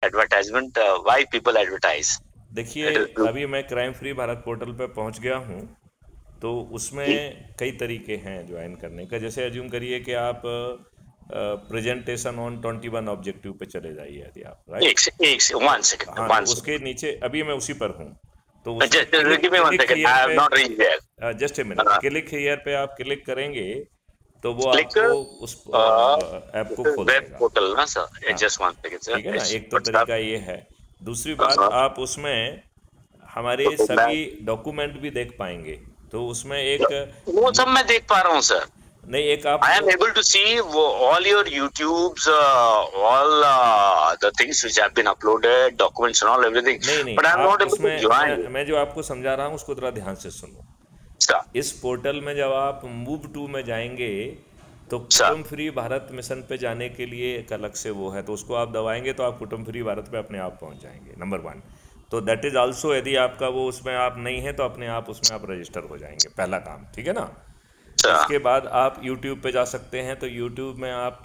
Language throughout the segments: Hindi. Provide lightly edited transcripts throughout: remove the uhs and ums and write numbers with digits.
advertisement, why people advertise. देखिए, It is true. अभी मैं क्राइम फ्री भारत पोर्टल पे पहुंच गया हूं, तो जी, उसमें कई तरीके हैं ज्वाइन करने का। जैसे अज्यूम करिए कि आप प्रेजेंटेशन ऑन 21 ऑब्जेक्टिव पे चले जाइए, यदि आप राइट। एक से तो 1 second, हाँ, तो 1 second. उसके नीचे अभी मैं उसी पर हूँ। तो उसमें Just click give me one click second. Here I have पे, not reached there. Just a minute, Uh, click here पे आप क्लिक करेंगे तो वो Click. आपको उस ऐप This को is खोल web देगा। portal, na sir? हाँ, Just 1 second, sir. ठीक है ना, It's एक तो what's up? तरीका ये है। दूसरी बात, आप उसमें हमारे मैं सभी डॉक्यूमेंट भी देख पाएंगे। तो उसमें एक वो सब मैं देख पा रहा हूँ सर. नहीं, एक आप I जो am able to see all your YouTubes, all the things which have been uploaded, documents and all everything. नहीं नहीं, But I am आप not able to उसमें join it. मैं जो आपको समझा रहा हूँ उसको थोड़ा ध्यान से सुनो। Sir, इस पोर्टल में जब आप मूव टू में जाएंगे तो sir. कुटुंब फ्री भारत मिशन पे जाने के लिए एक अलग से वो है, तो उसको आप दबाएंगे तो आप कुटुंब फ्री भारत पे अपने आप पहुंच जाएंगे, नंबर वन। तो दैट इज़ आल्सो, यदि आपका वो उसमें आप नहीं है तो अपने आप उसमें आप रजिस्टर हो जाएंगे, पहला काम, ठीक है ना। Sir. इसके बाद आप यूट्यूब पे जा सकते हैं, तो यूट्यूब में आप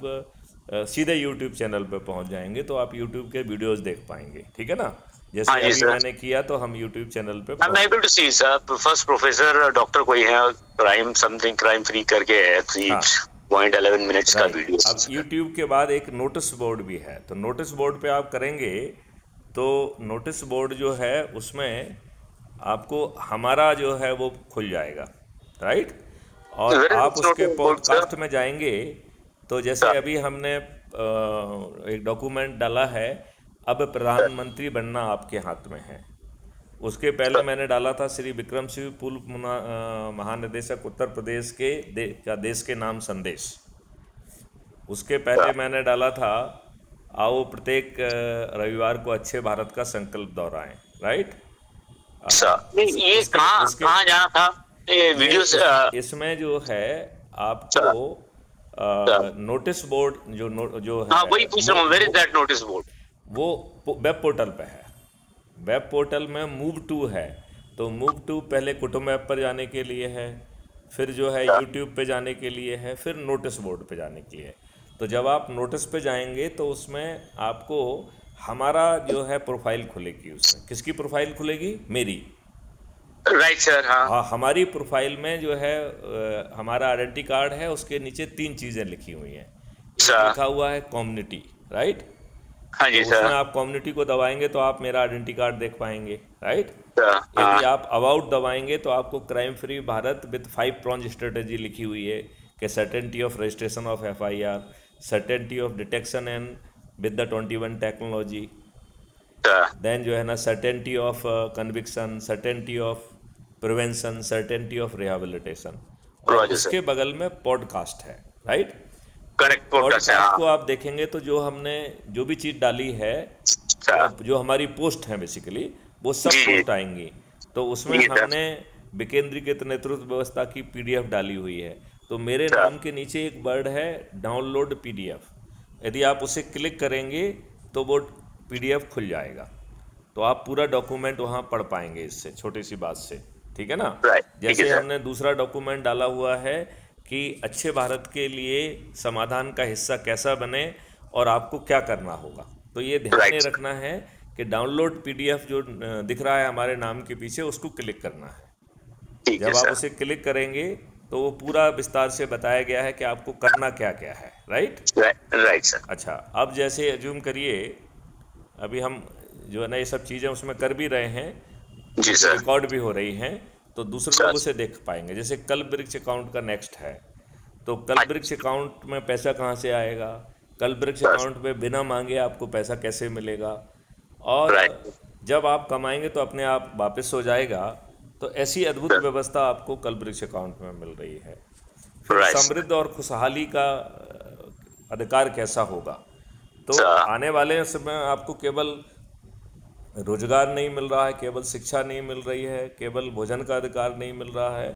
सीधे यूट्यूब चैनल पे पहुंच जाएंगे, तो आप यूट्यूब के वीडियोस देख पाएंगे, ठीक है ना। हाँ जैसे जी अभी सर. मैंने किया तो हम यूट्यूब चैनल पे आई एम पहुंच एबल टू गए। सी सर. फर्स्ट प्रोफेसर डॉक्टर कोई है, क्राइम समथिंग क्राइम फ्री करके है, हाँ, 3.11 मिनट्स का राइट। वीडियो. अब यूट्यूब के बाद एक नोटिस बोर्ड भी है, तो नोटिस बोर्ड पे आप करेंगे तो नोटिस बोर्ड जो है उसमें आपको हमारा जो है वो खुल जाएगा, राइट। और वेर इज आप दिस उसके नोटिस बोर्ड सर? पॉडकास्ट में जाएंगे तो जैसे अभी हमने एक डॉक्यूमेंट डाला है, अब प्रधानमंत्री बनना आपके हाथ में है। उसके पहले मैंने डाला था श्री विक्रम सिंह, पूर्व महानिदेशक उत्तर प्रदेश के देश के नाम संदेश। उसके पहले मैंने डाला था, आओ प्रत्येक रविवार को अच्छे भारत का संकल्प दोहराएं, राइट। सर नहीं, ये इसके कहाँ इसके कहाँ जाना था ये ये वीडियोस? इसमें जो है आपको सर, नोटिस बोर्ड जो हाँ है वही पूछ रहा हूँ, where is that notice board? वो वेब पोर्टल पे है। वेब पोर्टल में मूव टू है, तो मूव टू पहले कुटुंब ऐप पर जाने के लिए है, फिर जो है यूट्यूब पे जाने के लिए है, फिर नोटिस बोर्ड पे जाने के लिए है। तो जब आप नोटिस पे जाएंगे तो उसमें आपको हमारा जो है प्रोफाइल खुलेगी। उसमें किसकी प्रोफाइल खुलेगी? मेरी। Right sir. हाँ हाँ, हमारी प्रोफाइल में जो है हमारा आइडेंटिटी कार्ड है, उसके नीचे तीन चीज़ें लिखी हुई हैं। एक सर. लिखा हुआ है कम्युनिटी, राइट। हाँ तो जी उसमें सर. आप कम्युनिटी को दबाएंगे तो आप मेरा आइडेंटिटी कार्ड देख पाएंगे, राइट। सर हाँ. यदि आप अबाउट दबाएंगे तो आपको crime free Bharat with 5 prongs strategy लिखी हुई है कि certainty of registration of FIR, certainty of detection and with the 21 technology, sir. Then जो है ना certainty of conviction, certainty of prevention, certainty of rehabilitation. और रोजर सर. उसके बगल में पॉडकास्ट है, राइट। तो करेक्ट पॉडकास्ट है. पॉडकास्ट हाँ को आप देखेंगे तो जो हमने जो भी चीज़ डाली है, सर. जो हमारी पोस्ट है बेसिकली, वो सब जी जी पोस्ट आएंगी। तो उसमें जी सर. हमने विकेंद्रीकृत नेतृत्व व्यवस्था की पीडीएफ डाली हुई है। तो मेरे सर. नाम के नीचे एक वर्ड है डाउनलोड पीडीएफ, यदि आप उसे क्लिक करेंगे तो वो पीडीएफ खुल जाएगा। तो आप पूरा डॉक्यूमेंट वहाँ पढ़ पाएंगे इससे, छोटी सी बात से, ठीक है ना। राइट, ठीक है जैसे सर. हमने दूसरा डॉक्यूमेंट डाला हुआ है कि अच्छे भारत के लिए समाधान का हिस्सा कैसा बने और आपको क्या करना होगा। तो ये ध्यान में राइट सर. रखना है कि डाउनलोड पीडीएफ जो दिख रहा है हमारे नाम के पीछे, उसको क्लिक करना है। ठीक है जब आप सर. उसे क्लिक करेंगे तो वो पूरा विस्तार से बताया गया है कि आपको करना क्या क्या है, राइट। Right sir. अच्छा, अब जैसे अज्यूम करिए अभी हम जो है ना ये सब चीज़ें उसमें कर भी रहे हैं, जी जो सर. रिकॉर्ड भी हो रही हैं, तो दूसरे सर. लोग उसे देख पाएंगे। जैसे कल वृक्ष अकाउंट का नेक्स्ट है, तो कल वृक्ष अकाउंट में पैसा कहाँ से आएगा, कल वृक्ष सर. अकाउंट में बिना मांगे आपको पैसा कैसे मिलेगा, और राइट जब आप कमाएंगे तो अपने आप वापस हो जाएगा। तो ऐसी अद्भुत सर. व्यवस्था आपको कल वृक्ष अकाउंट में मिल रही है। फिर राइट सर. समृद्ध और खुशहाली का अधिकार कैसा होगा, तो सर. आने वाले समय आपको केवल रोजगार नहीं मिल रहा है, केवल शिक्षा नहीं मिल रही है, केवल भोजन का अधिकार नहीं मिल रहा है,